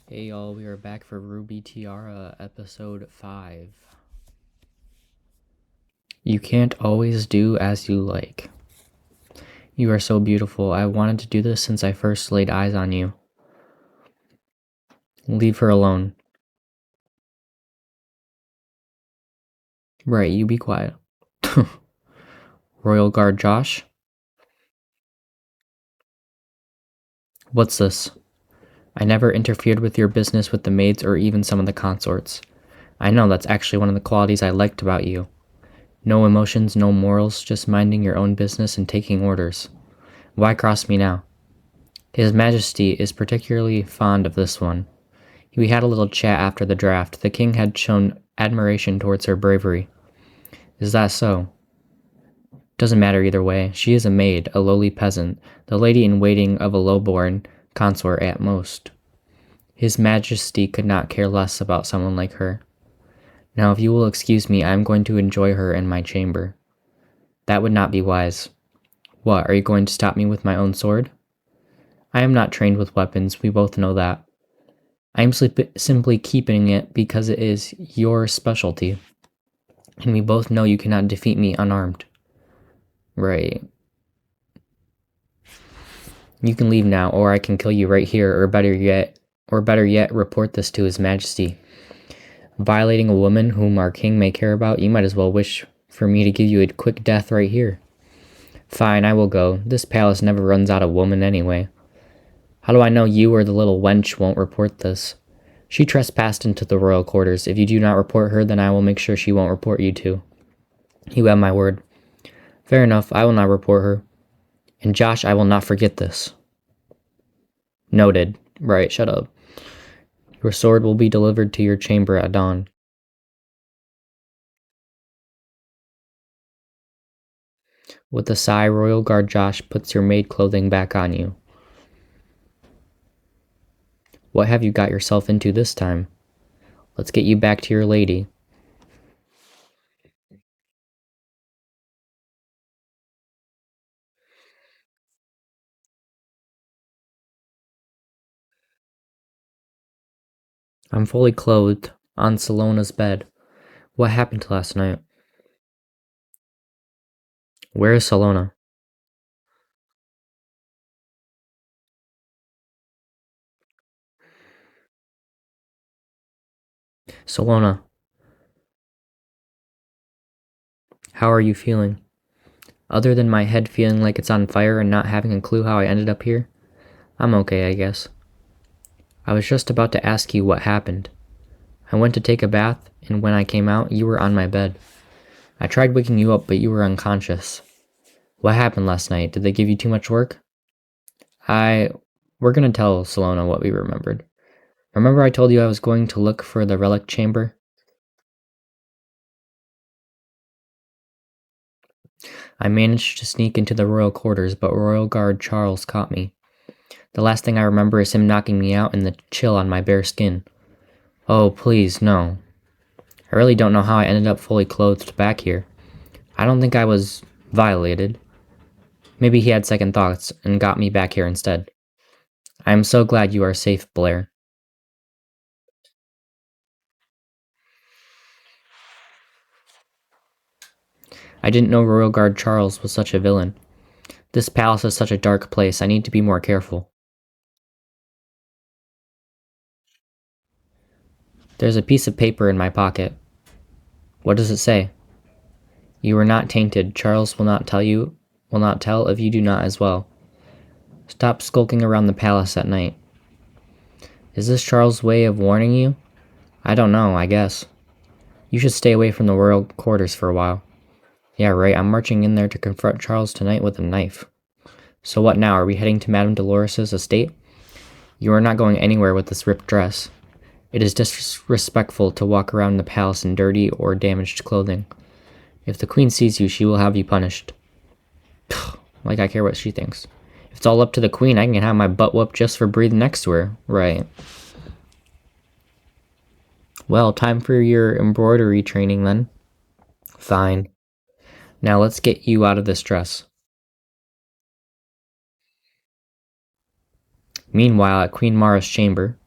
Hey y'all, we are back for Ruby Tiara episode 5. You can't always do as you like. You are so beautiful. I wanted to do this since I first laid eyes on you. Leave her alone. Right, you be quiet. Royal Guard Josh? What's this? I never interfered with your business with the maids or even some of the consorts. I know that's actually one of the qualities I liked about you. No emotions, no morals, just minding your own business and taking orders. Why cross me now? His Majesty is particularly fond of this one. We had a little chat after the draft. The king had shown admiration towards her bravery. Is that so? Doesn't matter either way. She is a maid, a lowly peasant, the lady-in-waiting of a low-born consort at most. His Majesty could not care less about someone like her. Now, if you will excuse me, I am going to enjoy her in my chamber. That would not be wise. What, are you going to stop me with my own sword? I am not trained with weapons, we both know that. I am simply keeping it because it is your specialty. And we both know you cannot defeat me unarmed. Right. You can leave now, or I can kill you right here, or better yet, report this to His Majesty. Violating a woman whom our king may care about, you might as well wish for me to give you a quick death right here. Fine, I will go. This palace never runs out of women anyway. How do I know you or the little wench won't report this? She trespassed into the royal quarters. If you do not report her, then I will make sure she won't report you too. You have my word. Fair enough, I will not report her. And Josh, I will not forget this. Noted. Right, shut up. Your sword will be delivered to your chamber at dawn. With a sigh, Royal Guard Josh puts your maid clothing back on you. What have you got yourself into this time? Let's get you back to your lady. I'm fully clothed, on Salona's bed. What happened last night? Where is Salona? Salona, how are you feeling? Other than my head feeling like it's on fire and not having a clue how I ended up here, I'm okay, I guess. I was just about to ask you what happened. I went to take a bath, and when I came out, you were on my bed. I tried waking you up, but you were unconscious. What happened last night? Did they give you too much work? We're gonna tell Salona what we remembered. Remember I told you I was going to look for the relic chamber? I managed to sneak into the royal quarters, but Royal Guard Charles caught me. The last thing I remember is him knocking me out and the chill on my bare skin. Oh, please, no. I really don't know how I ended up fully clothed back here. I don't think I was violated. Maybe he had second thoughts and got me back here instead. I am so glad you are safe, Blair. I didn't know Royal Guard Charles was such a villain. This palace is such a dark place. I need to be more careful. There's a piece of paper in my pocket. What does it say? You are not tainted. Charles will not tell if you do not as well. Stop skulking around the palace at night. Is this Charles' way of warning you? I don't know, I guess. You should stay away from the royal quarters for a while. Yeah, right, I'm marching in there to confront Charles tonight with a knife. So what now, are we heading to Madame Dolores's estate? You are not going anywhere with this ripped dress. It is disrespectful to walk around the palace in dirty or damaged clothing. If the queen sees you, she will have you punished. Like I care what she thinks. If it's all up to the queen, I can have my butt whooped just for breathing next to her. Right. Well, time for your embroidery training then. Fine. Now let's get you out of this dress. Meanwhile, at Queen Mara's chamber.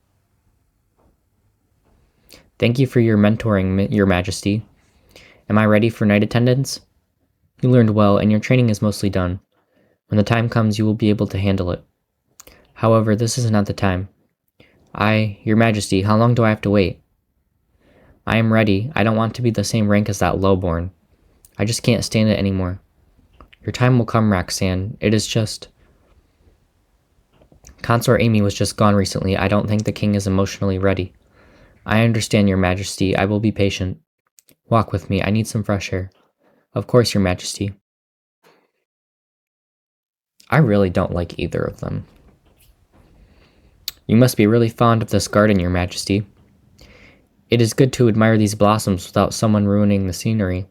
Thank you for your mentoring, Your Majesty. Am I ready for night attendance? You learned well, and your training is mostly done. When the time comes, you will be able to handle it. However, this is not the time. Your Majesty, how long do I have to wait? I am ready. I don't want to be the same rank as that lowborn. I just can't stand it anymore. Your time will come, Roxanne. It is just... Consort Amy was just gone recently. I don't think the king is emotionally ready. I understand, Your Majesty. I will be patient. Walk with me. I need some fresh air. Of course, Your Majesty. I really don't like either of them. You must be really fond of this garden, Your Majesty. It is good to admire these blossoms without someone ruining the scenery.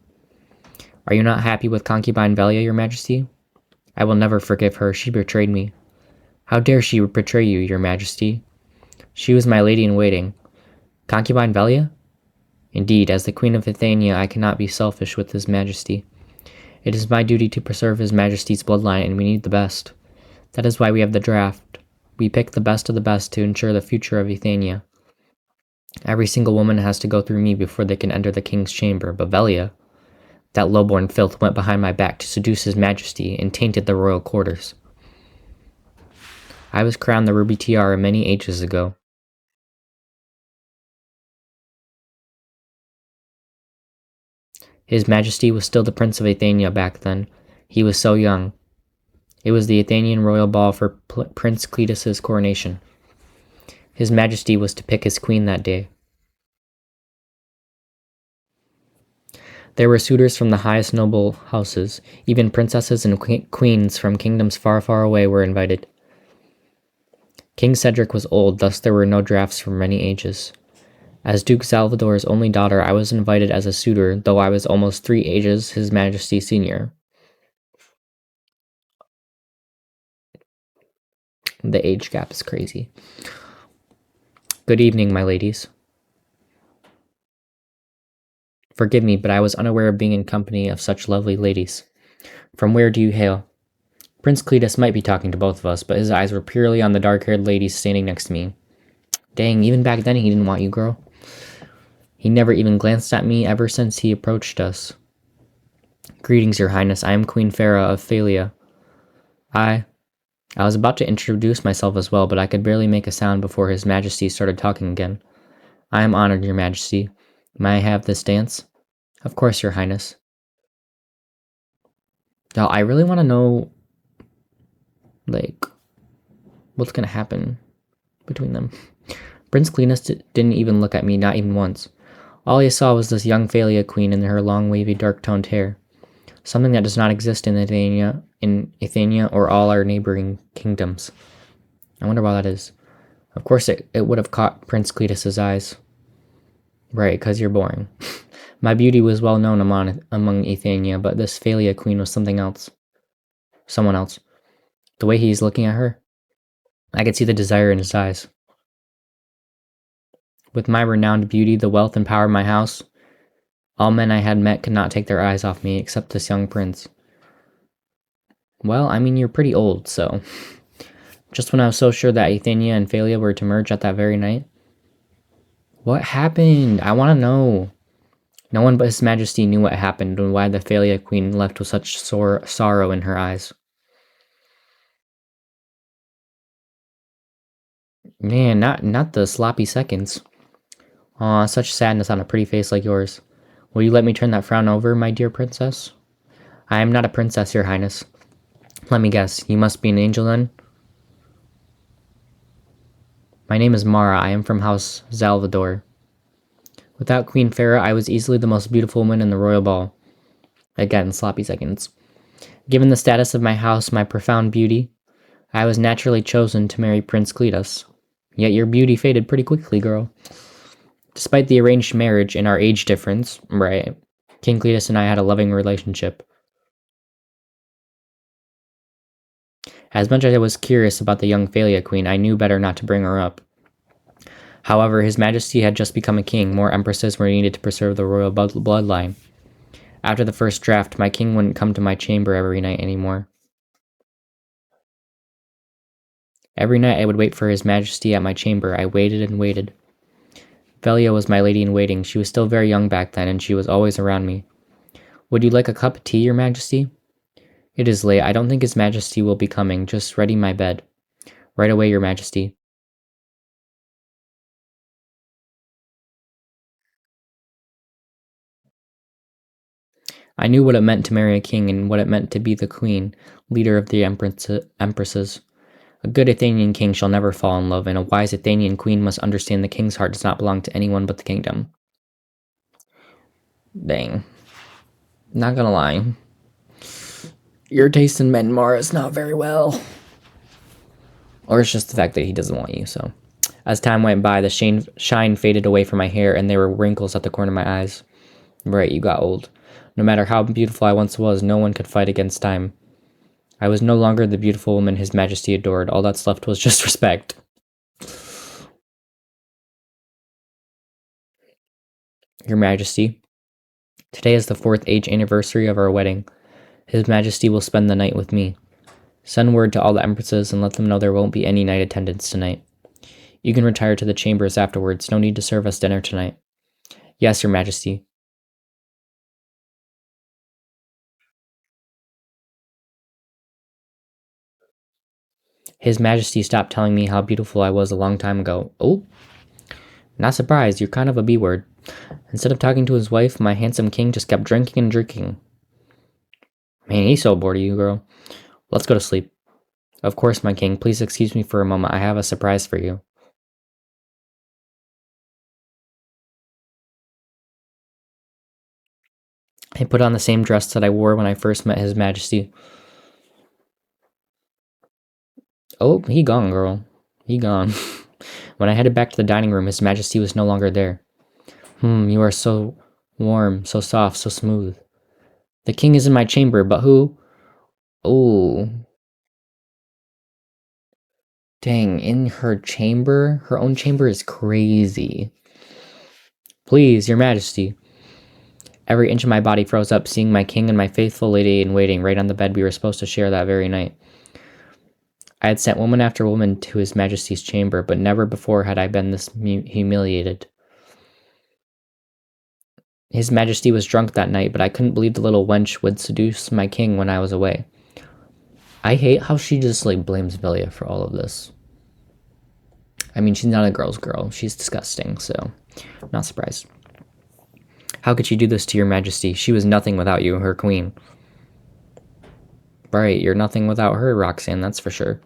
Are you not happy with concubine Velia, Your Majesty? I will never forgive her. She betrayed me. How dare she betray you, Your Majesty? She was my lady-in-waiting. Concubine Velia? Indeed, as the Queen of Athenia, I cannot be selfish with His Majesty. It is my duty to preserve His Majesty's bloodline, and we need the best. That is why we have the draft. We pick the best of the best to ensure the future of Athenia. Every single woman has to go through me before they can enter the king's chamber, but Velia, that lowborn filth, went behind my back to seduce His Majesty and tainted the royal quarters. I was crowned the ruby tiara many ages ago. His Majesty was still the Prince of Athenia back then. He was so young. It was the Athenian royal ball for Prince Cletus's coronation. His Majesty was to pick his queen that day. There were suitors from the highest noble houses. Even princesses and queens from kingdoms far, far away were invited. King Cedric was old, thus there were no drafts from many ages. As Duke Salvador's only daughter, I was invited as a suitor, though I was almost 3 ages His Majesty's senior. The age gap is crazy. Good evening, my ladies. Forgive me, but I was unaware of being in company of such lovely ladies. From where do you hail? Prince Cletus might be talking to both of us, but his eyes were purely on the dark-haired ladies standing next to me. Dang, even back then he didn't want you, girl. He never even glanced at me ever since he approached us. Greetings, Your Highness. I am Queen Farah of Thalia. I was about to introduce myself as well, but I could barely make a sound before His Majesty started talking again. I am honored, Your Majesty. May I have this dance? Of course, Your Highness. Now, I really want to know, like, what's going to happen between them. Prince Cletus didn't even look at me, not even once. All he saw was this young Thalia queen in her long, wavy, dark-toned hair. Something that does not exist in Athenia or all our neighboring kingdoms. I wonder why that is. Of course, it would have caught Prince Cletus's eyes. Right, because you're boring. My beauty was well known among Athenia, but this Thalia queen was something else. Someone else. The way he's looking at her, I could see the desire in his eyes. With my renowned beauty, the wealth and power of my house, all men I had met could not take their eyes off me, except this young prince. Well, I mean, you're pretty old, so... Just when I was so sure that Athenia and Thalia were to merge at that very night. What happened? I want to know. No one but His Majesty knew what happened and why the Thalia queen left with such sorrow in her eyes. Man, not the sloppy seconds. Aw, such sadness on a pretty face like yours. Will you let me turn that frown over, my dear princess? I am not a princess, Your Highness. Let me guess, you must be an angel then? My name is Mara. I am from House Salvador. Without Queen Farah, I was easily the most beautiful woman in the royal ball. Again, sloppy seconds. Given the status of my house, my profound beauty, I was naturally chosen to marry Prince Cletus. Yet your beauty faded pretty quickly, girl. Despite the arranged marriage and our age difference, right, King Cletus and I had a loving relationship. As much as I was curious about the young Thalia queen, I knew better not to bring her up. However, His Majesty had just become a king. More empresses were needed to preserve the royal bloodline. After the first draft, my king wouldn't come to my chamber every night anymore. Every night I would wait for His Majesty at my chamber. I waited and waited. Velia was my lady in waiting. She was still very young back then, and she was always around me. Would you like a cup of tea, Your Majesty? It is late. I don't think His Majesty will be coming. Just ready my bed. Right away, Your Majesty. I knew what it meant to marry a king and what it meant to be the queen, leader of the empresses. A good Athenian king shall never fall in love, and a wise Athenian queen must understand the king's heart does not belong to anyone but the kingdom. Dang. Not gonna lie. Your taste in men, Mara, is not very well. Or it's just the fact that he doesn't want you, so. As time went by, the shine faded away from my hair, and there were wrinkles at the corner of my eyes. Right, you got old. No matter how beautiful I once was, no one could fight against time. I was no longer the beautiful woman His Majesty adored. All that's left was just respect. Your Majesty, today is the 4th age anniversary of our wedding. His Majesty will spend the night with me. Send word to all the empresses and let them know there won't be any night attendance tonight. You can retire to the chambers afterwards. No need to serve us dinner tonight. Yes, Your Majesty. His Majesty stopped telling me how beautiful I was a long time ago. Oh, not surprised. You're kind of a B word. Instead of talking to his wife, my handsome king just kept drinking and drinking. Man, he's so bored of you, girl. Let's go to sleep. Of course, my king. Please excuse me for a moment. I have a surprise for you. I put on the same dress that I wore when I first met His Majesty. Oh, he gone, girl. He gone. When I headed back to the dining room, His Majesty was no longer there. You are so warm, so soft, so smooth. The king is in my chamber, but who? Oh, dang, in her chamber? Her own chamber is crazy. Please, Your Majesty. Every inch of my body froze up, seeing my king and my faithful lady in waiting right on the bed we were supposed to share that very night. I had sent woman after woman to His Majesty's chamber, but never before had I been this humiliated. His Majesty was drunk that night, but I couldn't believe the little wench would seduce my king when I was away. I hate how she just, blames Velia for all of this. I mean, she's not a girl's girl. She's disgusting, so not surprised. How could she do this to Your Majesty? She was nothing without you, her queen. Right, you're nothing without her, Roxanne, that's for sure.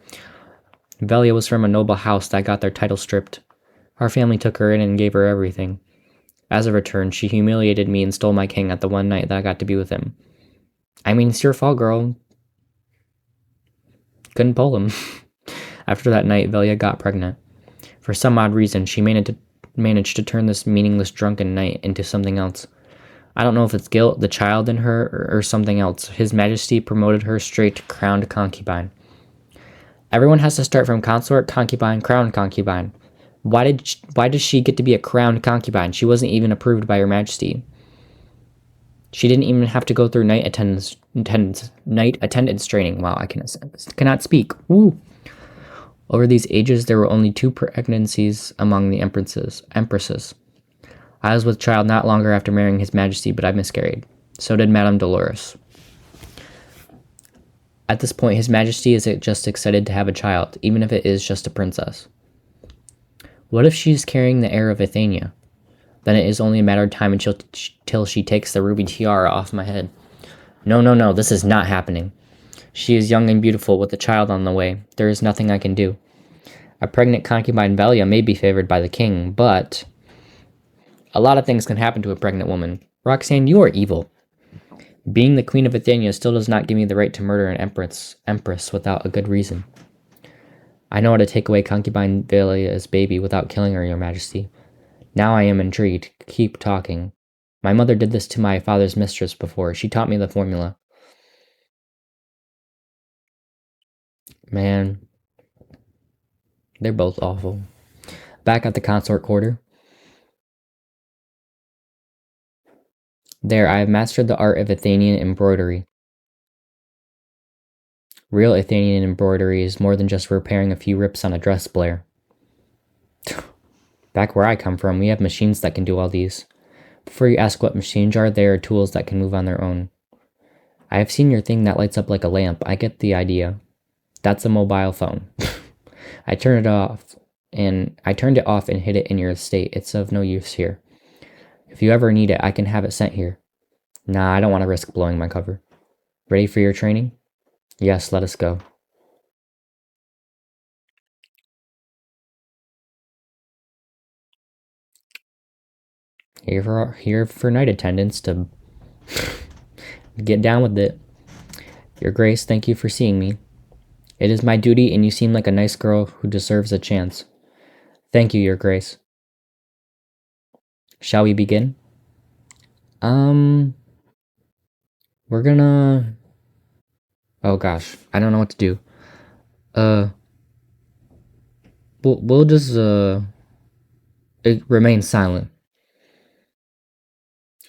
Velia was from a noble house that got their title stripped. Our family took her in and gave her everything. As a return, she humiliated me and stole my king at the one night that I got to be with him. I mean, it's your fault, girl. Couldn't pull him. After that night, Velia got pregnant. For some odd reason, she managed to turn this meaningless drunken night into something else. I don't know if it's guilt, the child in her, or something else. His Majesty promoted her straight to crowned concubine. Everyone has to start from consort, concubine, crowned concubine. Why does she get to be a crowned concubine? She wasn't even approved by Her Majesty. She didn't even have to go through night attendance training. Wow, I cannot speak. Woo. Over these ages, there were only 2 pregnancies among the empresses. I was with child not longer after marrying His Majesty, but I miscarried. So did Madame Dolores. At this point, His Majesty is just excited to have a child, even if it is just a princess. What if she's carrying the heir of Athenia? Then it is only a matter of time until she takes the ruby tiara off my head. No, this is not happening. She is young and beautiful with a child on the way. There is nothing I can do. A pregnant concubine Velia may be favored by the king, but a lot of things can happen to a pregnant woman. Roxanne, you are evil. Being the queen of Athenia still does not give me the right to murder an empress without a good reason. I know how to take away concubine Velia's baby without killing her, Your Majesty. Now I am intrigued. Keep talking. My mother did this to my father's mistress before. She taught me the formula. Man, they're both awful. Back at the consort quarter. There, I have mastered the art of Athenian embroidery. Real Athenian embroidery is more than just repairing a few rips on a dress, Blair. Back where I come from, we have machines that can do all these. Before you ask what machines are, they are tools that can move on their own. I have seen your thing that lights up like a lamp. I get the idea. That's a mobile phone. I turned it off and hid it in your estate. It's of no use here. If you ever need it, I can have it sent here. Nah, I don't want to risk blowing my cover. Ready for your training? Yes, let us go. Here for night attendants to get down with it. Your Grace, thank you for seeing me. It is my duty, and you seem like a nice girl who deserves a chance. Thank you, Your Grace. Shall we begin? Um, we're gonna. Oh gosh, I don't know what to do. Uh, we'll just remain silent.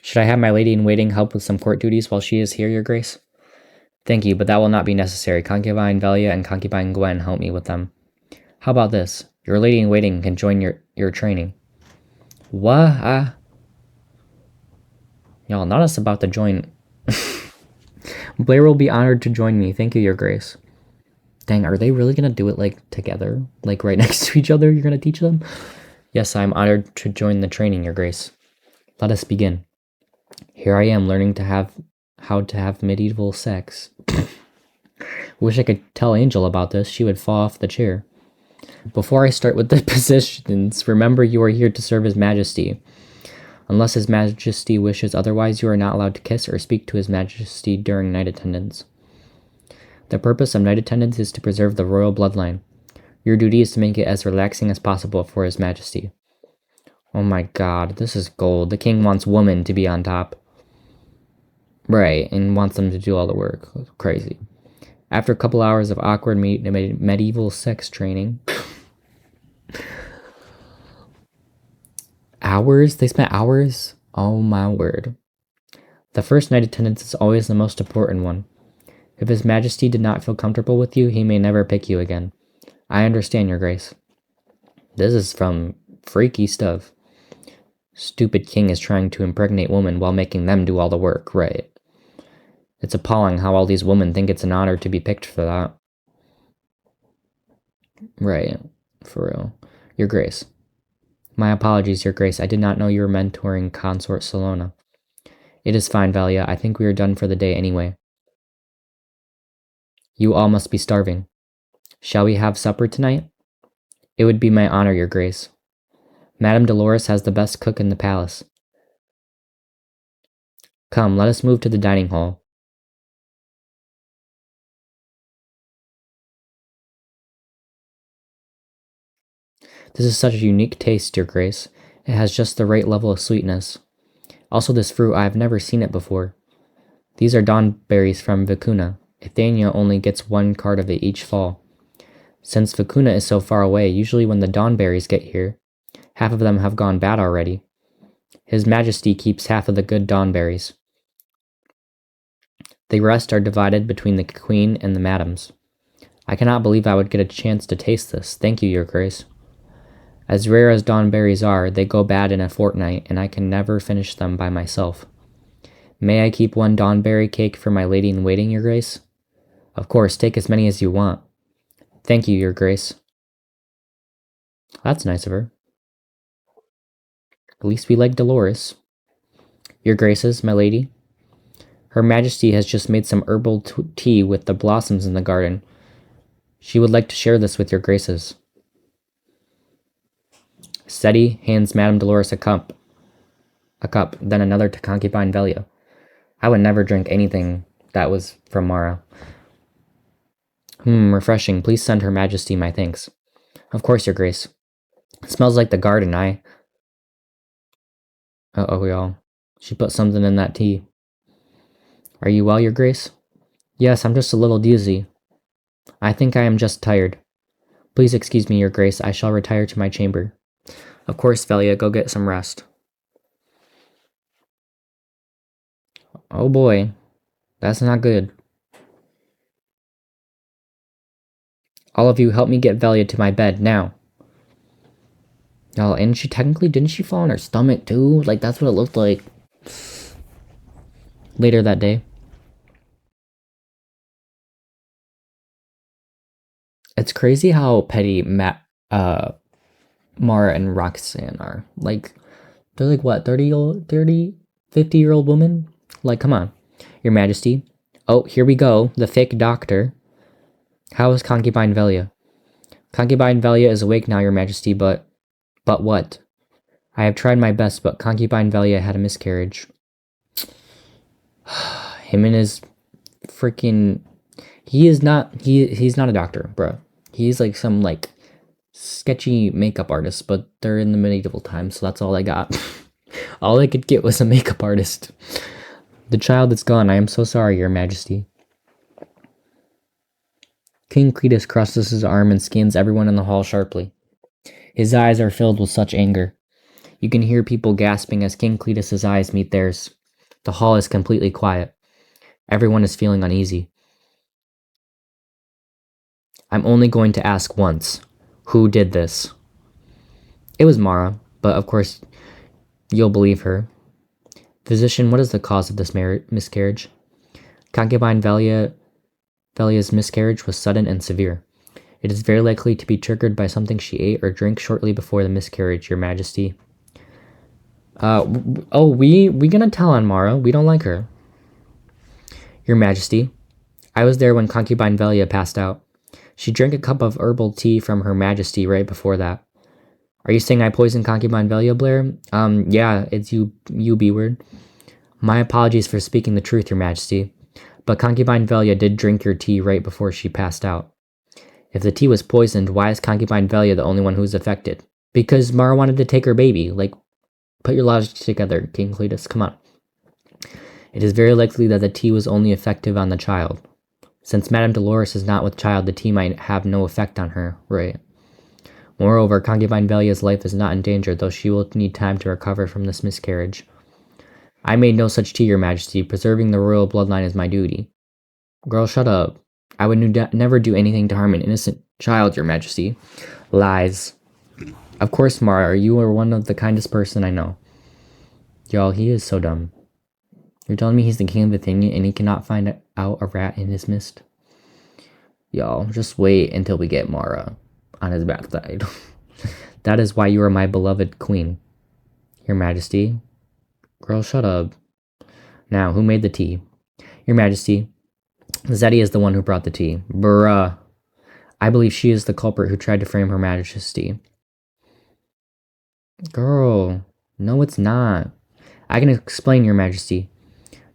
Should I have my lady in waiting help with some court duties while she is here, Your Grace? Thank you, but that will not be necessary. Concubine Velia and Concubine Gwen help me with them. How about this? Your lady in waiting can join your training. What? Y'all, not us about to join. Blair will be honored to join me. Thank you, Your Grace. Dang, are they really gonna do it like together? Like right next to each other? You're gonna teach them? Yes, I am honored to join the training, Your Grace. Let us begin. Here I am learning how to have medieval sex. Wish I could tell Angel about this. She would fall off the chair. Before I start with the positions, remember you are here to serve His Majesty. Unless His Majesty wishes otherwise, you are not allowed to kiss or speak to His Majesty during night attendance. The purpose of night attendance is to preserve the royal bloodline. Your duty is to make it as relaxing as possible for His Majesty. Oh my god, this is gold. The king wants women to be on top. Right, and wants them to do all the work. Crazy. After a couple hours of awkward medieval sex training. Hours? They spent hours? Oh my word. The first night attendance is always the most important one. If His Majesty did not feel comfortable with you, he may never pick you again. I understand, Your Grace. This is from freaky stuff. Stupid king is trying to impregnate women while making them do all the work, right? It's appalling how all these women think it's an honor to be picked for that. Right, for real. Your Grace. My apologies, Your Grace. I did not know you were mentoring Consort Salona. It is fine, Valia. I think we are done for the day anyway. You all must be starving. Shall we have supper tonight? It would be my honor, Your Grace. Madame Dolores has the best cook in the palace. Come, let us move to the dining hall. This is such a unique taste, Your Grace. It has just the right level of sweetness. Also, this fruit, I have never seen it before. These are dawn berries from Vicuna. Ithania only gets one card of it each fall. Since Vicuna is so far away, usually when the dawn berries get here, half of them have gone bad already. His Majesty keeps half of the good dawn berries. The rest are divided between the Queen and the Madams. I cannot believe I would get a chance to taste this. Thank you, Your Grace. As rare as dawn berries are, they go bad in a fortnight, and I can never finish them by myself. May I keep one dawnberry cake for my lady in waiting, Your Grace? Of course, take as many as you want. Thank you, Your Grace. That's nice of her. At least we like Dolores. Your Graces, my lady. Her Majesty has just made some herbal tea with the blossoms in the garden. She would like to share this with Your Graces. Seti hands Madame Dolores a cup, then another to Concubine Velia. I would never drink anything that was from Mara. Refreshing. Please send Her Majesty my thanks. Of course, Your Grace. It smells like the garden, Uh-oh, y'all. She put something in that tea. Are you well, Your Grace? Yes, I'm just a little dizzy. I think I am just tired. Please excuse me, Your Grace. I shall retire to my chamber. Of course, Velia, go get some rest. Oh boy. That's not good. All of you, help me get Velia to my bed, now. Oh, and she technically, didn't she fall on her stomach too? Like, that's what it looked like later that day. It's crazy how petty Mara and Roxanne are. Like, they're like, what, 50-year-old woman? Like, come on, Your Majesty. Oh, here we go, the fake doctor. How is Concubine Velia? Concubine Velia is awake now, Your Majesty, but what? I have tried my best, but Concubine Velia had a miscarriage. Him and his freaking... he's not a doctor, bro. He's like some like sketchy makeup artist, but they're in the medieval times, so that's all I got. All I could get was a makeup artist. The child is gone. I am so sorry, Your Majesty. King Cletus crosses his arm and scans everyone in the hall sharply. His eyes are filled with such anger. You can hear people gasping as King Cletus's eyes meet theirs. The hall is completely quiet. Everyone is feeling uneasy. I'm only going to ask once. Who did this? It was Mara, but of course, you'll believe her. Physician, what is the cause of this miscarriage? Concubine Valia's miscarriage was sudden and severe. It is very likely to be triggered by something she ate or drank shortly before the miscarriage, Your Majesty. We gonna tell on Mara. We don't like her. Your Majesty, I was there when Concubine Velia passed out. She drank a cup of herbal tea from Her Majesty right before that. Are you saying I poisoned Concubine Velia, Blair? Yeah, it's you B-word. My apologies for speaking the truth, Your Majesty. But Concubine Velia did drink your tea right before she passed out. If the tea was poisoned, why is Concubine Velia the only one who's affected? Because Mara wanted to take her baby. Like, put your logic together, King Cletus. Come on. It is very likely that the tea was only effective on the child. Since Madame Dolores is not with child, the tea might have no effect on her, right? Moreover, Concubine Velia's life is not in danger, though she will need time to recover from this miscarriage. I made no such tea, Your Majesty. Preserving the royal bloodline is my duty. Girl, shut up. I would never do anything to harm an innocent child, Your Majesty. Lies. Of course, Mara, you are one of the kindest person I know. Y'all, he is so dumb. You're telling me he's the king of Bithynia and he cannot find out a rat in his mist? Y'all, just wait until we get Mara on his bad side. That is why you are my beloved queen. Your Majesty. Girl, shut up. Now, who made the tea? Your Majesty. Zeddy is the one who brought the tea. Bruh. I believe she is the culprit who tried to frame Her Majesty. Girl. No, it's not. I can explain, Your Majesty.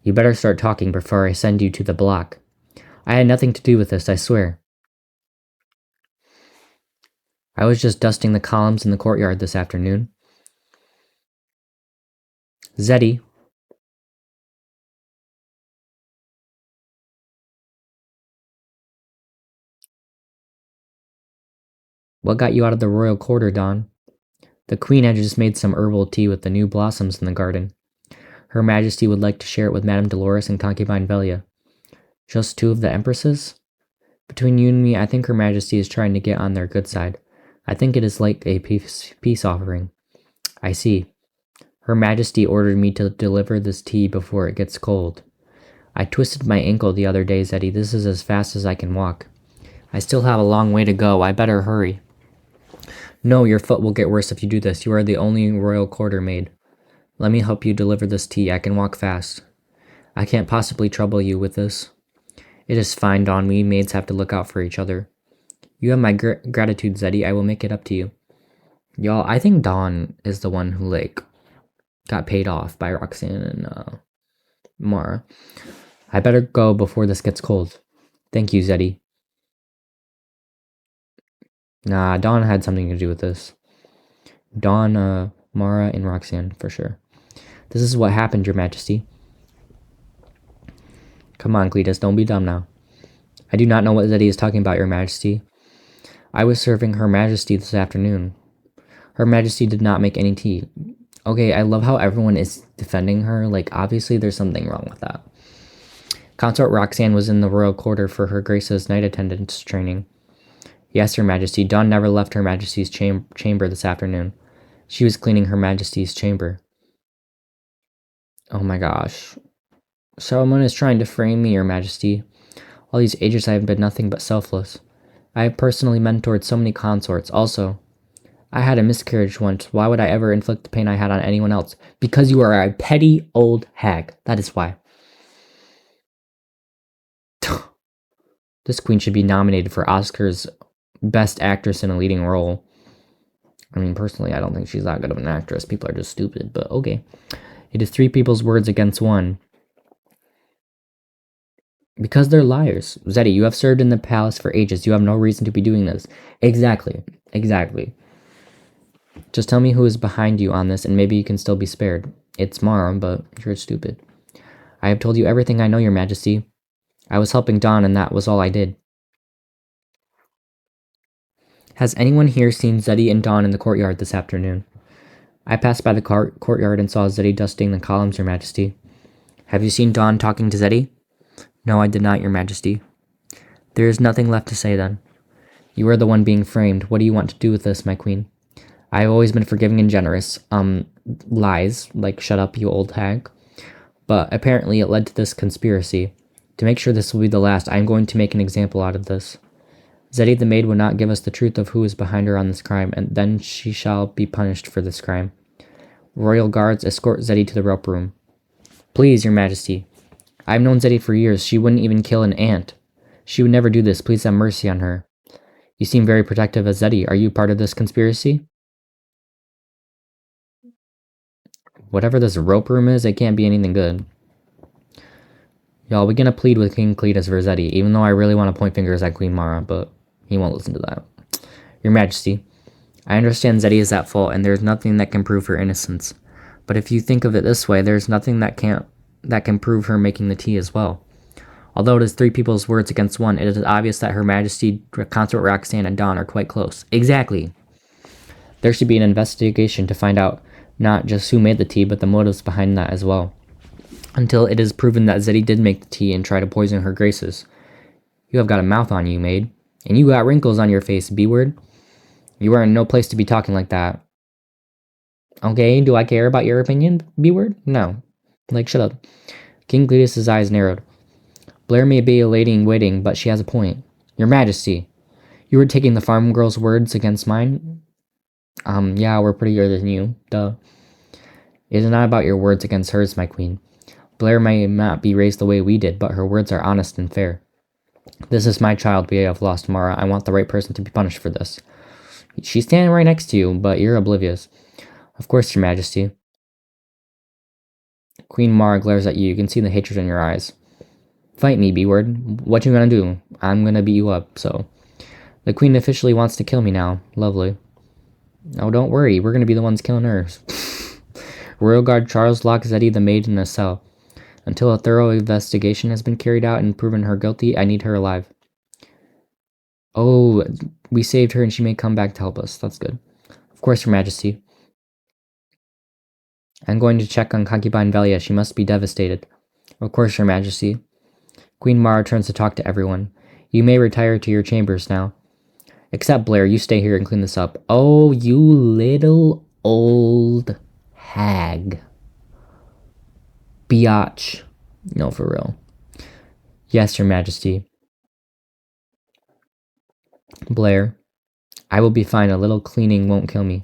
You better start talking before I send you to the block. I had nothing to do with this, I swear. I was just dusting the columns in the courtyard this afternoon. Zeddy. What got you out of the royal quarter, Dawn? The queen had just made some herbal tea with the new blossoms in the garden. Her Majesty would like to share it with Madame Dolores and Concubine Velia. Just two of the empresses? Between you and me, I think Her Majesty is trying to get on their good side. I think it is like a peace offering. I see. Her Majesty ordered me to deliver this tea before it gets cold. I twisted my ankle the other day, Zeddy. This is as fast as I can walk. I still have a long way to go. I better hurry. No, your foot will get worse if you do this. You are the only royal quarter maid. Let me help you deliver this tea. I can walk fast. I can't possibly trouble you with this. It is fine, Dawn. We maids have to look out for each other. You have my gratitude, Zeddy. I will make it up to you. Y'all, I think Dawn is the one who, like, got paid off by Roxanne and, Mara. I better go before this gets cold. Thank you, Zeddy. Nah, Dawn had something to do with this. Dawn, Mara, and Roxanne, for sure. This is what happened, Your Majesty. Come on, Cletus, don't be dumb now. I do not know what Zeddy is talking about, Your Majesty. I was serving Her Majesty this afternoon. Her Majesty did not make any tea. Okay, I love how everyone is defending her. Like, obviously there's something wrong with that. Consort Roxanne was in the royal quarter for Her Grace's night attendance training. Yes, Your Majesty. Dawn never left Her Majesty's chamber this afternoon. She was cleaning Her Majesty's chamber. Oh my gosh. Someone is trying to frame me, Your Majesty. All these ages I have been nothing but selfless. I have personally mentored so many consorts. Also, I had a miscarriage once. Why would I ever inflict the pain I had on anyone else? Because you are a petty old hag. That is why. This queen should be nominated for Oscar's Best Actress in a Leading Role. I mean, personally, I don't think she's that good of an actress. People are just stupid, but okay. It is 3 people's words against 1. Because they're liars. Zeddy, you have served in the palace for ages. You have no reason to be doing this. Exactly. Just tell me who is behind you on this, and maybe you can still be spared. It's Mara, but you're stupid. I have told you everything I know, Your Majesty. I was helping Dawn, and that was all I did. Has anyone here seen Zeddy and Dawn in the courtyard this afternoon? I passed by the courtyard and saw Zeddy dusting the columns, Your Majesty. Have you seen Dawn talking to Zeddy? No, I did not, Your Majesty. There is nothing left to say, then. You are the one being framed. What do you want to do with this, my queen? I have always been forgiving and generous. Lies, like shut up, you old hag. But apparently it led to this conspiracy. To make sure this will be the last, I am going to make an example out of this. Zeddy the maid would not give us the truth of who is behind her on this crime, and then she shall be punished for this crime. Royal guards, escort Zeddy to the rope room. Please, Your Majesty. I've known Zeddy for years. She wouldn't even kill an ant. She would never do this. Please have mercy on her. You seem very protective of Zeddy. Are you part of this conspiracy? Whatever this rope room is, it can't be anything good. Y'all, we're gonna plead with King Cletus for Zeddy, even though I really want to point fingers at Queen Mara, but he won't listen to that. Your Majesty, I understand Zeddy is at fault, and there's nothing that can prove her innocence. But if you think of it this way, there's nothing that can prove her making the tea as well. Although it is 3 people's words against 1, it is obvious that Her Majesty, Consort Roxanne, and Dawn are quite close. Exactly. There should be an investigation to find out not just who made the tea, but the motives behind that as well. Until it is proven that Zeddy did make the tea and try to poison her graces. You have got a mouth on you, maid. And you got wrinkles on your face, B-word. You are in no place to be talking like that. Okay, do I care about your opinion, B-word? No. Like, shut up. King Cletus' eyes narrowed. Blair may be a lady-in-waiting, but she has a point. Your Majesty, you were taking the farm girl's words against mine? Yeah, we're prettier than you. Duh. It is not about your words against hers, my queen. Blair may not be raised the way we did, but her words are honest and fair. This is my child we have lost, Mara. I want the right person to be punished for this. She's standing right next to you, but you're oblivious. Of course, Your Majesty. Queen Mara glares at you. You can see the hatred in your eyes. Fight me, B-word. What you gonna do? I'm gonna beat you up, so. The queen officially wants to kill me now. Lovely. Oh, don't worry. We're gonna be the ones killing her. Royal Guard Charles locks Zeddy the maid in a cell. Until a thorough investigation has been carried out and proven her guilty, I need her alive. Oh, we saved her and she may come back to help us. That's good. Of course, Your Majesty. I'm going to check on concubine Velia. She must be devastated. Of course, Your Majesty. Queen Mara turns to talk to everyone. You may retire to your chambers now. Except Blair, you stay here and clean this up. Oh, you little old hag. Biatch. No, for real. Yes, Your Majesty. Blair, I will be fine. A little cleaning won't kill me.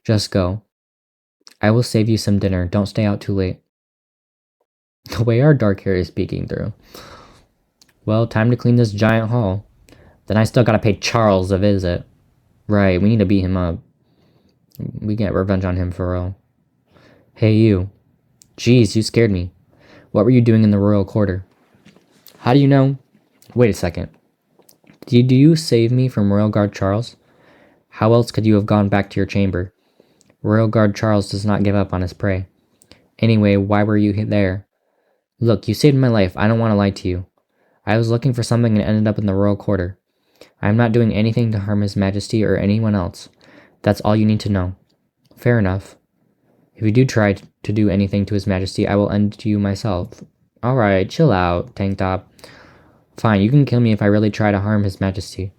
Just go. I will save you some dinner. Don't stay out too late. The way our dark hair is peeking through. Well, time to clean this giant hall. Then I still gotta pay Charles a visit. Right, we need to beat him up. We get revenge on him for real. Hey, you. Jeez, you scared me. What were you doing in the royal quarter? How do you know? Wait a second. Did you save me from Royal Guard Charles? How else could you have gone back to your chamber? Royal Guard Charles does not give up on his prey. Anyway, why were you there? Look, you saved my life. I don't want to lie to you. I was looking for something and ended up in the royal quarter. I am not doing anything to harm His Majesty or anyone else. That's all you need to know. Fair enough. If you do try to do anything to His Majesty, I will end you myself. Alright, chill out, Tank Top. Fine, you can kill me if I really try to harm His Majesty.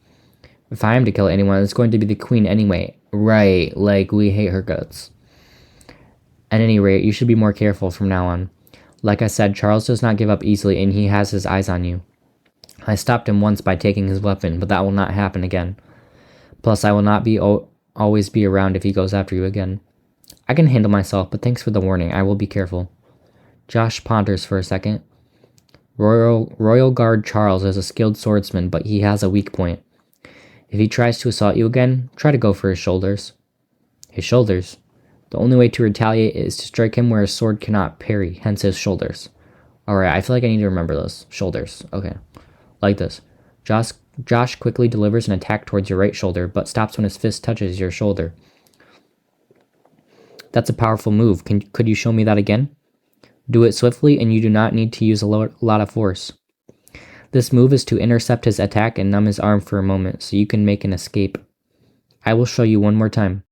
If I am to kill anyone, it's going to be the queen anyway. Right, like we hate her guts. At any rate, you should be more careful from now on. Like I said, Charles does not give up easily and he has his eyes on you. I stopped him once by taking his weapon, but that will not happen again. Plus, I will not always be around if he goes after you again. I can handle myself, but thanks for the warning. I will be careful. Josh ponders for a second. Royal Guard Charles is a skilled swordsman, but he has a weak point. If he tries to assault you again, try to go for his shoulders. His shoulders? The only way to retaliate is to strike him where his sword cannot parry, hence his shoulders. Alright, I feel like I need to remember this. Shoulders. Okay. Like this. Josh quickly delivers an attack towards your right shoulder, but stops when his fist touches your shoulder. That's a powerful move. Could you show me that again? Do it swiftly, and you do not need to use a lot of force. This move is to intercept his attack and numb his arm for a moment, so you can make an escape. I will show you one more time.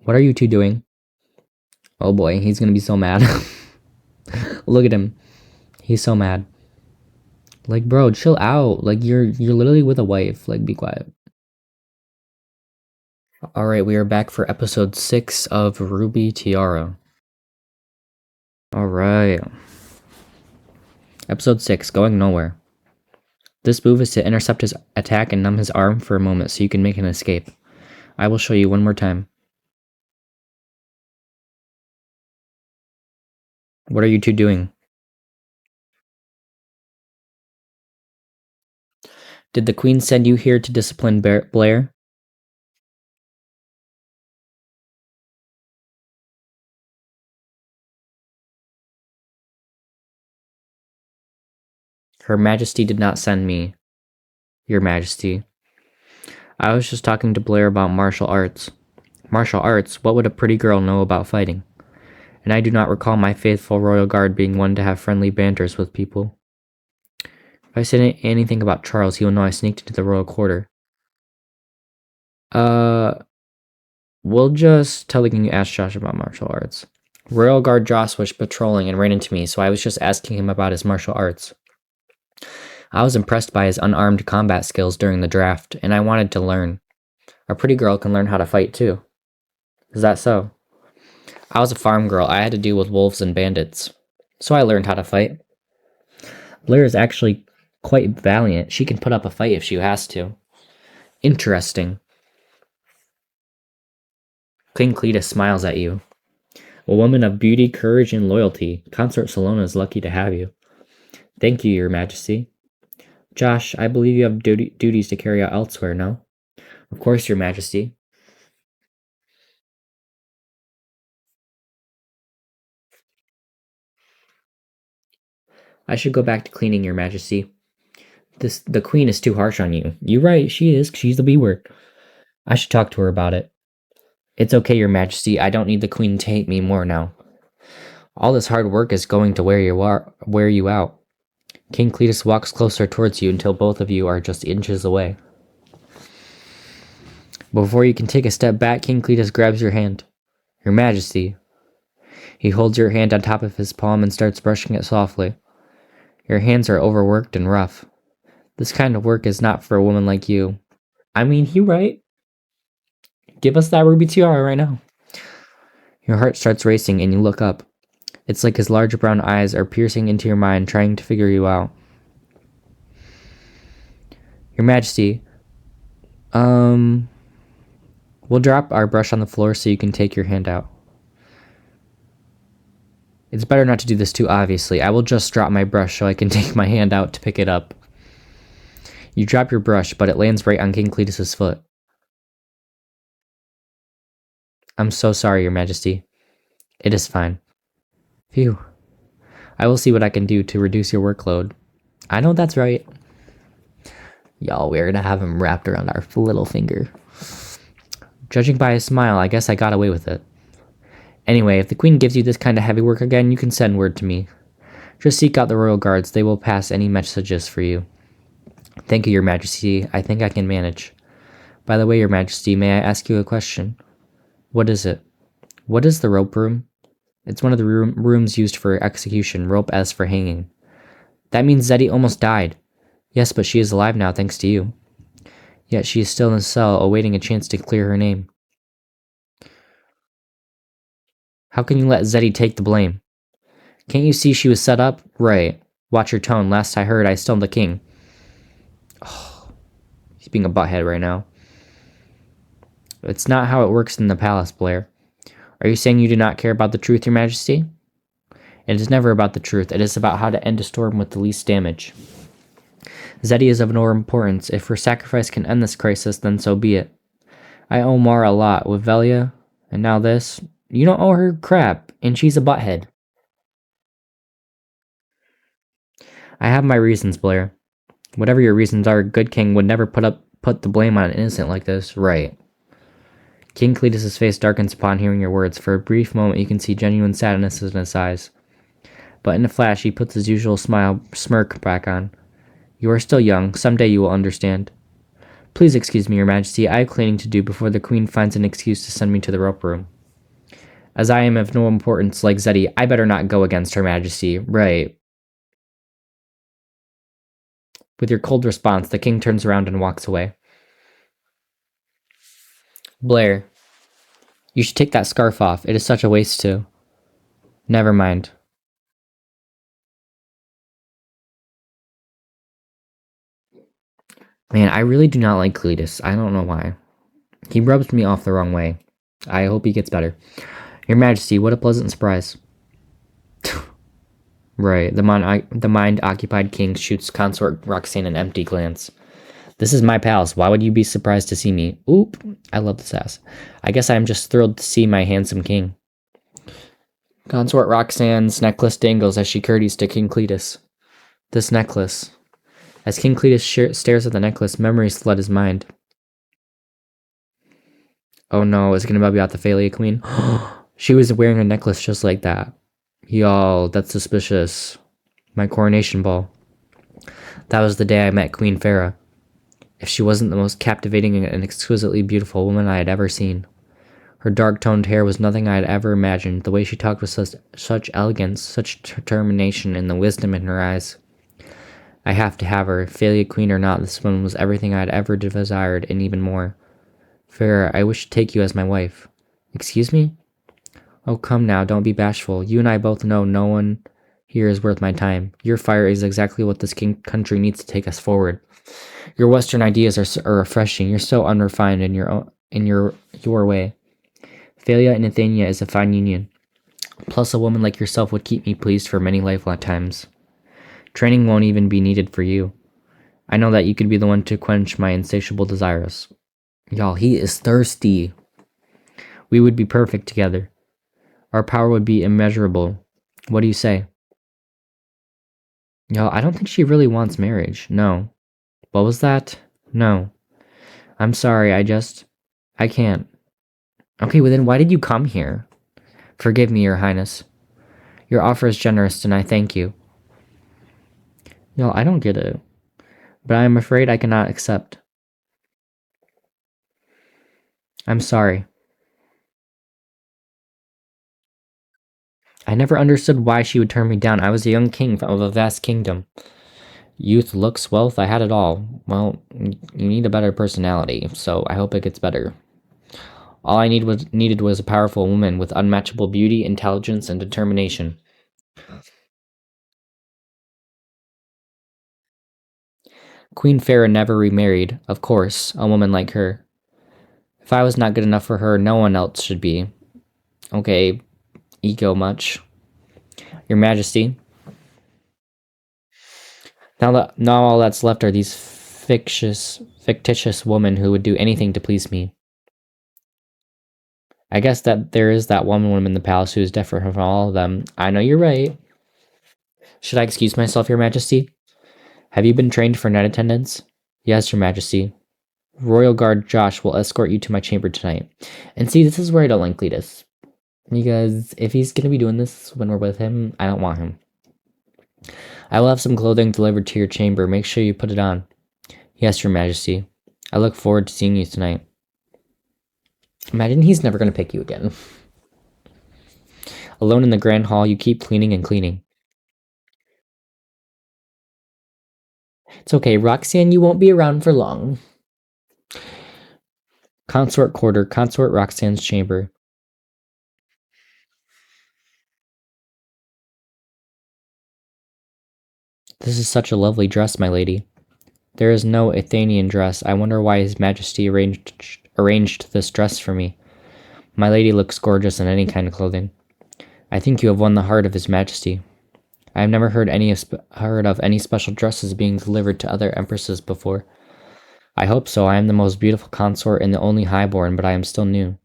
What are you two doing? Oh boy, he's gonna be so mad. Look at him. He's so mad. Like, bro, chill out. Like, you're literally with a wife. Like, be quiet. Alright, we are back for episode 6 of Ruby Tiara. Alright. Episode 6, Going Nowhere. This move is to intercept his attack and numb his arm for a moment so you can make an escape. I will show you one more time. What are you two doing? Did the Queen send you here to discipline Blair? Her Majesty did not send me. Your Majesty. I was just talking to Blair about martial arts. Martial arts? What would a pretty girl know about fighting? And I do not recall my faithful royal guard being one to have friendly banters with people. If I say anything about Charles, he will know I sneaked into the royal quarter. We'll just tell the king you asked Josh about martial arts. Royal Guard Josh was patrolling and ran into me, so I was just asking him about his martial arts. I was impressed by his unarmed combat skills during the draft, and I wanted to learn. A pretty girl can learn how to fight too. Is that so? I was a farm girl. I had to deal with wolves and bandits. So I learned how to fight. Blair is actually quite valiant. She can put up a fight if she has to. Interesting. King Cletus smiles at you. A woman of beauty, courage, and loyalty. Consort Salona is lucky to have you. Thank you, Your Majesty. Josh, I believe you have duties to carry out elsewhere, no? Of course, Your Majesty. I should go back to cleaning, Your Majesty. The Queen is too harsh on you. You're right, she is. She's the B word. I should talk to her about it. It's okay, Your Majesty. I don't need the Queen to hate me more now. All this hard work is going to wear you out. King Cletus walks closer towards you until both of you are just inches away. Before you can take a step back, King Cletus grabs your hand. Your Majesty. He holds your hand on top of his palm and starts brushing it softly. Your hands are overworked and rough. This kind of work is not for a woman like you. I mean, you right. Give us that ruby tiara right now. Your heart starts racing and you look up. It's like his large brown eyes are piercing into your mind, trying to figure you out. Your Majesty, we'll drop our brush on the floor so you can take your hand out. It's better not to do this too obviously. I will just drop my brush so I can take my hand out to pick it up. You drop your brush, but it lands right on King Cletus's foot. I'm so sorry, Your Majesty. It is fine. Phew. I will see what I can do to reduce your workload. I know that's right. Y'all, we're gonna have him wrapped around our little finger. Judging by his smile, I guess I got away with it. Anyway, if the Queen gives you this kind of heavy work again, you can send word to me. Just seek out the royal guards. They will pass any messages for you. Thank you, Your Majesty. I think I can manage. By the way, Your Majesty, may I ask you a question? What is it? What is the rope room? It's one of the rooms used for execution, rope as for hanging. That means Zeddy almost died. Yes, but she is alive now thanks to you. Yet she is still in the cell awaiting a chance to clear her name. How can you let Zeddy take the blame? Can't you see she was set up? Right. Watch your tone. Last I heard, I still am the king. Oh, he's being a butthead right now. It's not how it works in the palace, Blair. Are you saying you do not care about the truth, Your Majesty? It is never about the truth. It is about how to end a storm with the least damage. Zeddy is of no importance. If her sacrifice can end this crisis, then so be it. I owe Mara a lot with Velia, and now this. You don't owe her crap, and she's a butthead. I have my reasons, Blair. Whatever your reasons are, a good king would never put the blame on an innocent like this. Right. King Cletus's face darkens upon hearing your words. For a brief moment, you can see genuine sadness in his eyes. But in a flash, he puts his usual smirk back on. You are still young. Someday you will understand. Please excuse me, Your Majesty. I have cleaning to do before the Queen finds an excuse to send me to the rope room. As I am of no importance like Zeddy, I better not go against Her Majesty. Right. With your cold response, the king turns around and walks away. Blair, you should take that scarf off. It is such a waste to. Never mind. Man, I really do not like Cletus. I don't know why. He rubs me off the wrong way. I hope he gets better. Your Majesty, what a pleasant surprise. Right, the mind-occupied king shoots consort Roxanne an empty glance. This is my palace. Why would you be surprised to see me? Oop, I love this ass. I guess I am just thrilled to see my handsome king. Consort Roxanne's necklace dangles as she courtesies to King Cletus. This necklace. As King Cletus stares at the necklace, memories flood his mind. Oh no, is it gonna be about the Phalia Queen? She was wearing a necklace just like that. Y'all, that's suspicious. My coronation ball. That was the day I met Queen Farah. If she wasn't the most captivating and exquisitely beautiful woman I had ever seen. Her dark-toned hair was nothing I had ever imagined. The way she talked with such elegance, such determination, and the wisdom in her eyes. I have to have her. Phalia Queen or not, this woman was everything I had ever desired, and even more. Farah, I wish to take you as my wife. Excuse me? Oh, come now, don't be bashful. You and I both know no one here is worth my time. Your fire is exactly what this country needs to take us forward. Your Western ideas are refreshing. You're so unrefined in your way. Phalia and Athenia is a fine union. Plus, a woman like yourself would keep me pleased for many lifetimes. Training won't even be needed for you. I know that you could be the one to quench my insatiable desires. Y'all, he is thirsty. We would be perfect together. Our power would be immeasurable. What do you say? Y'all, I don't think she really wants marriage. No. What was that? No. I'm sorry, I can't. Okay, well then why did you come here? Forgive me, Your Highness. Your offer is generous, and I thank you. Y'all, I don't get it. But I am afraid I cannot accept. I'm sorry. I never understood why she would turn me down. I was a young king of a vast kingdom. Youth, looks, wealth, I had it all. Well, you need a better personality, so I hope it gets better. All I needed was a powerful woman with unmatchable beauty, intelligence, and determination. Queen Farah never remarried, of course, a woman like her. If I was not good enough for her, no one else should be. Okay, ego much. Your Majesty. Now all that's left are these fictitious women who would do anything to please me. I guess that there is that one woman in the palace who is different from all of them. I know you're right. Should I excuse myself, Your Majesty? Have you been trained for night attendance? Yes, Your Majesty. Royal Guard Josh will escort you to my chamber tonight. And see, this is where I don't like Cletus. Because if he's going to be doing this when we're with him, I don't want him. I will have some clothing delivered to your chamber. Make sure you put it on. Yes, Your Majesty. I look forward to seeing you tonight. Imagine he's never going to pick you again. Alone in the grand hall, you keep cleaning and cleaning. It's okay, Roxanne, you won't be around for long. Consort quarter, consort Roxanne's chamber. This is such a lovely dress, my lady. There is no Athenian dress. I wonder why His Majesty arranged this dress for me. My lady looks gorgeous in any kind of clothing. I think you have won the heart of His Majesty. I have never heard of any special dresses being delivered to other empresses before. I hope so. I am the most beautiful consort and the only highborn, but I am still new.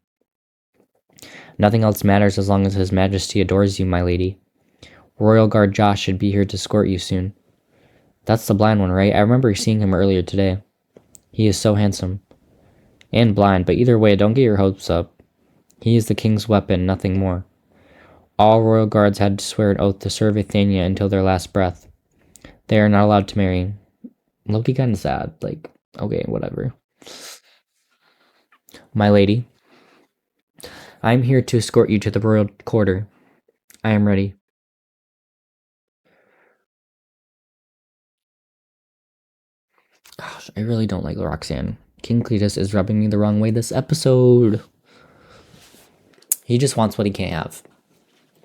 Nothing else matters as long as His Majesty adores you, my lady. Royal Guard Josh should be here to escort you soon. That's the blind one, right? I remember seeing him earlier today. He is so handsome. And blind, but either way, don't get your hopes up. He is the king's weapon, nothing more. All royal guards had to swear an oath to serve Athenia until their last breath. They are not allowed to marry. Loki kinda sad. Like, okay, whatever. My lady, I am here to escort you to the royal quarter. I am ready. Gosh, I really don't like Roxanne. King Cletus is rubbing me the wrong way this episode. He just wants what he can't have.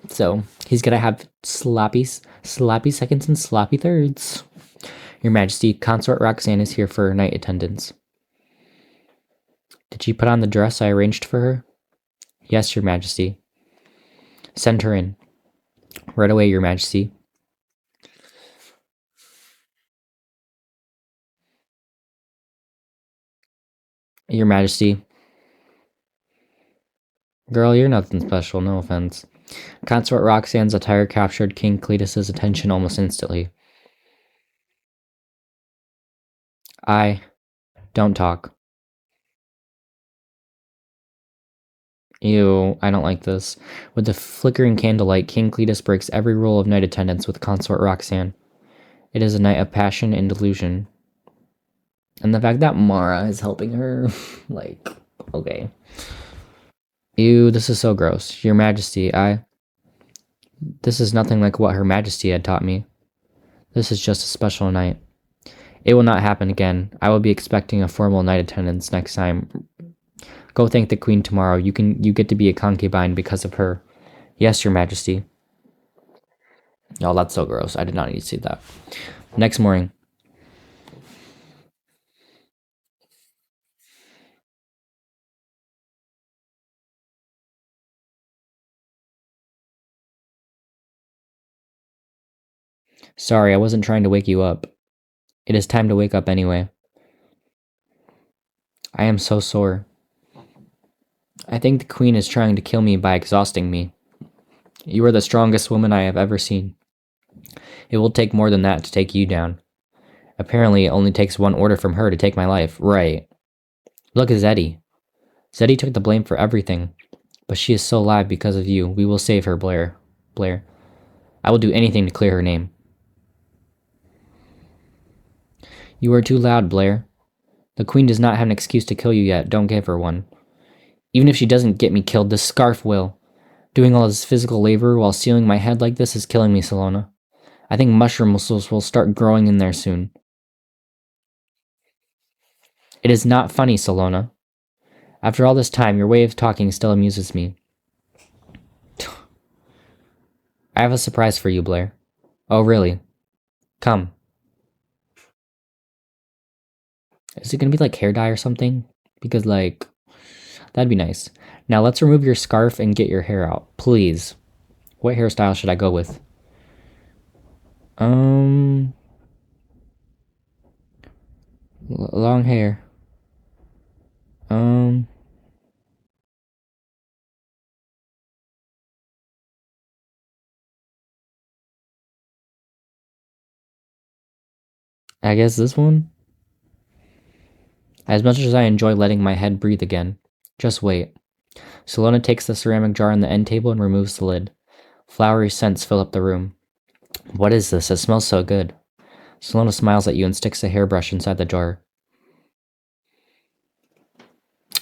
So, he's gonna have sloppy seconds and sloppy thirds. Your Majesty, Consort Roxanne is here for night attendance. Did she put on the dress I arranged for her? Yes, Your Majesty. Send her in. Right away, Your Majesty. Your Majesty. Girl, you're nothing special, no offense. Consort Roxanne's attire captured King Cletus's attention almost instantly. Don't talk. Ew, I don't like this. With the flickering candlelight, King Cletus breaks every rule of night attendance with Consort Roxanne. It is a night of passion and delusion. And the fact that Mara is helping her, like, okay. Ew, this is so gross. Your Majesty, This is nothing like what Her Majesty had taught me. This is just a special night. It will not happen again. I will be expecting a formal night attendance next time. Go thank the Queen tomorrow. You get to be a concubine because of her. Yes, Your Majesty. Oh, that's so gross. I did not need to see that. Next morning. Sorry, I wasn't trying to wake you up. It is time to wake up anyway. I am so sore. I think the Queen is trying to kill me by exhausting me. You are the strongest woman I have ever seen. It will take more than that to take you down. Apparently, it only takes one order from her to take my life. Right. Look at Zeddy. Zeddy took the blame for everything. But she is still alive because of you. We will save her, Blair. I will do anything to clear her name. You are too loud, Blair. The Queen does not have an excuse to kill you yet. Don't give her one. Even if she doesn't get me killed, this scarf will. Doing all this physical labor while sealing my head like this is killing me, Salona. I think mushroom muscles will start growing in there soon. It is not funny, Salona. After all this time, your way of talking still amuses me. I have a surprise for you, Blair. Oh, really? Come. Is it gonna be like hair dye or something? Because, like, that'd be nice. Now let's remove your scarf and get your hair out, please. What hairstyle should I go with? Long hair. I guess this one? As much as I enjoy letting my head breathe again. Just wait. Salona takes the ceramic jar on the end table and removes the lid. Flowery scents fill up the room. What is this? It smells so good. Salona smiles at you and sticks a hairbrush inside the jar.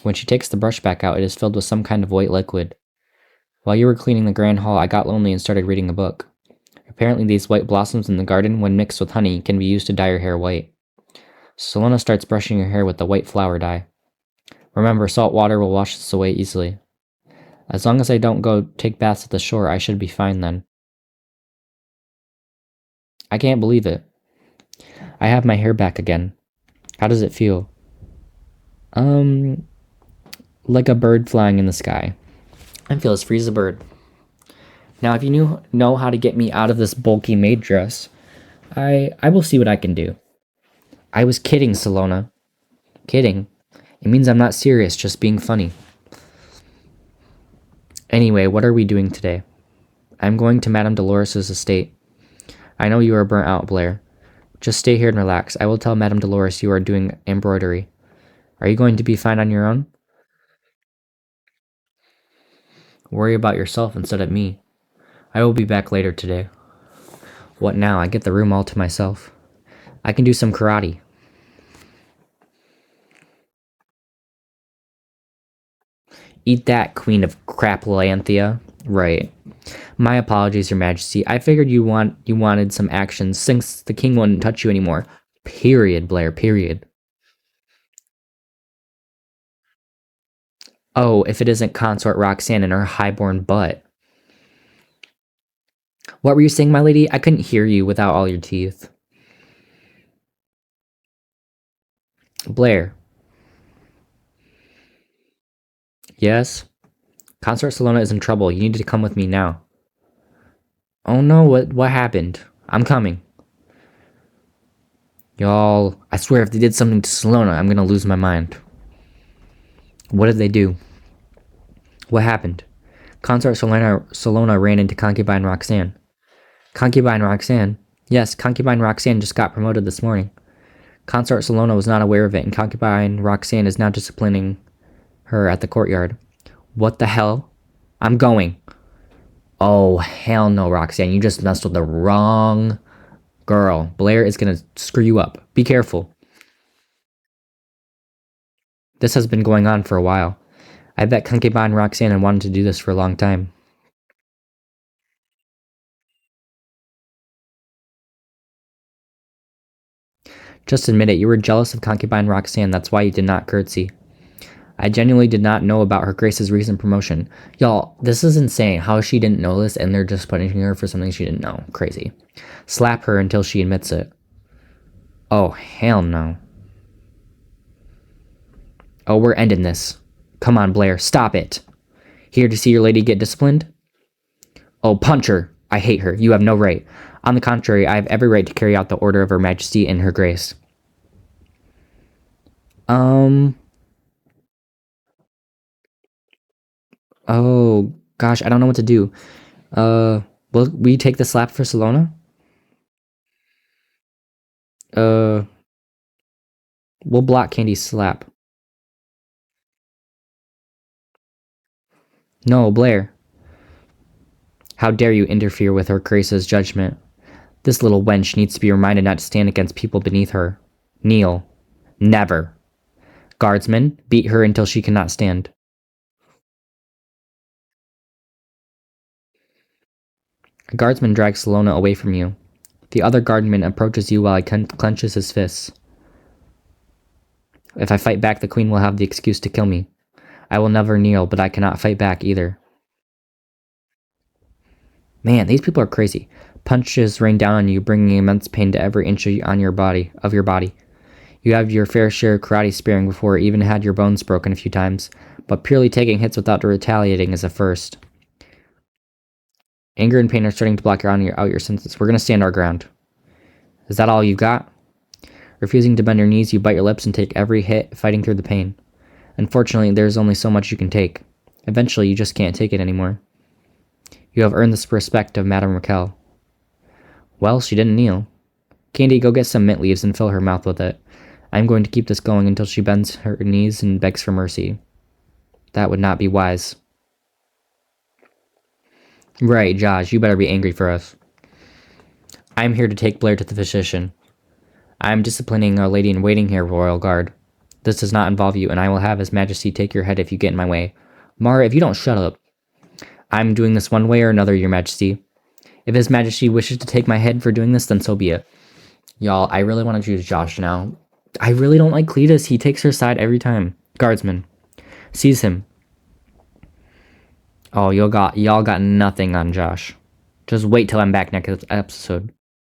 When she takes the brush back out, it is filled with some kind of white liquid. While you were cleaning the grand hall, I got lonely and started reading a book. Apparently these white blossoms in the garden, when mixed with honey, can be used to dye your hair white. Solona starts brushing her hair with the white flower dye. Remember, salt water will wash this away easily. As long as I don't go take baths at the shore, I should be fine then. I can't believe it. I have my hair back again. How does it feel? Um, like a bird flying in the sky. I feel as free as a bird. Now, if you know how to get me out of this bulky maid dress, I will see what I can do. I was kidding, Salona. Kidding. It means I'm not serious, just being funny. Anyway, what are we doing today? I'm going to Madame Dolores's estate. I know you are burnt out, Blair. Just stay here and relax. I will tell Madame Dolores you are doing embroidery. Are you going to be fine on your own? Worry about yourself instead of me. I will be back later today. What now? I get the room all to myself. I can do some karate. Eat that, Queen of Craplanthia. Right. My apologies, Your Majesty. I figured you wanted some action since the king wouldn't touch you anymore. Period, Blair, period. Oh, if it isn't Consort Roxanne and her highborn butt. What were you saying, my lady? I couldn't hear you without all your teeth. Blair. Yes? Consort Salona is in trouble. You need to come with me now. Oh no, what happened? I'm coming. Y'all, I swear if they did something to Salona, I'm gonna lose my mind. What did they do? What happened? Consort Salona ran into Concubine Roxanne. Concubine Roxanne? Yes, Concubine Roxanne just got promoted this morning. Consort Salona was not aware of it, and Concubine Roxanne is now disciplining her at the courtyard. What the hell? I'm going. Oh, hell no, Roxanne. You just messed with the wrong girl. Blair is gonna screw you up. Be careful. This has been going on for a while. I bet Concubine Roxanne had wanted to do this for a long time. Just admit it, you were jealous of Concubine Roxanne, that's why you did not curtsy. I genuinely did not know about her Grace's recent promotion. Y'all, this is insane how she didn't know this and they're just punishing her for something she didn't know. Crazy. Slap her until she admits it. Oh, hell no. Oh, we're ending this. Come on, Blair, stop it. Here to see your lady get disciplined? Oh, punch her. I hate her. You have no right. On the contrary, I have every right to carry out the order of Her Majesty and Her Grace. Oh, gosh, I don't know what to do. Will we take the slap for Salona? Uh, we'll block Candy's slap. No, Blair. How dare you interfere with Her Grace's judgment? This little wench needs to be reminded not to stand against people beneath her. Kneel. Never. Guardsmen, beat her until she cannot stand. A guardsman drags Salona away from you. The other guardsman approaches you while he clenches his fists. If I fight back, the queen will have the excuse to kill me. I will never kneel, but I cannot fight back either. Man, these people are crazy. Punches rain down on you, bringing immense pain to every inch of your body. You have your fair share of karate sparing before, even had your bones broken a few times, but purely taking hits without retaliating is a first. Anger and pain are starting to block out your senses. We're gonna stand our ground. Is that all you've got? Refusing to bend your knees, you bite your lips and take every hit, fighting through the pain. Unfortunately, there's only so much you can take. Eventually, you just can't take it anymore. You have earned the respect of Madame Raquel. Well, she didn't kneel. Candy, go get some mint leaves and fill her mouth with it. I'm going to keep this going until she bends her knees and begs for mercy. That would not be wise. Right, Josh, you better be angry for us. I'm here to take Blair to the physician. I am disciplining our lady in waiting here, Royal Guard. This does not involve you, and I will have His Majesty take your head if you get in my way. Mara, if you don't shut up. I'm doing this one way or another, Your Majesty. If His Majesty wishes to take my head for doing this, then so be it. Y'all, I really want to choose Josh now. I really don't like Cletus. He takes her side every time. Guardsman. Sees him. Oh, y'all got nothing on Josh. Just wait till I'm back next episode.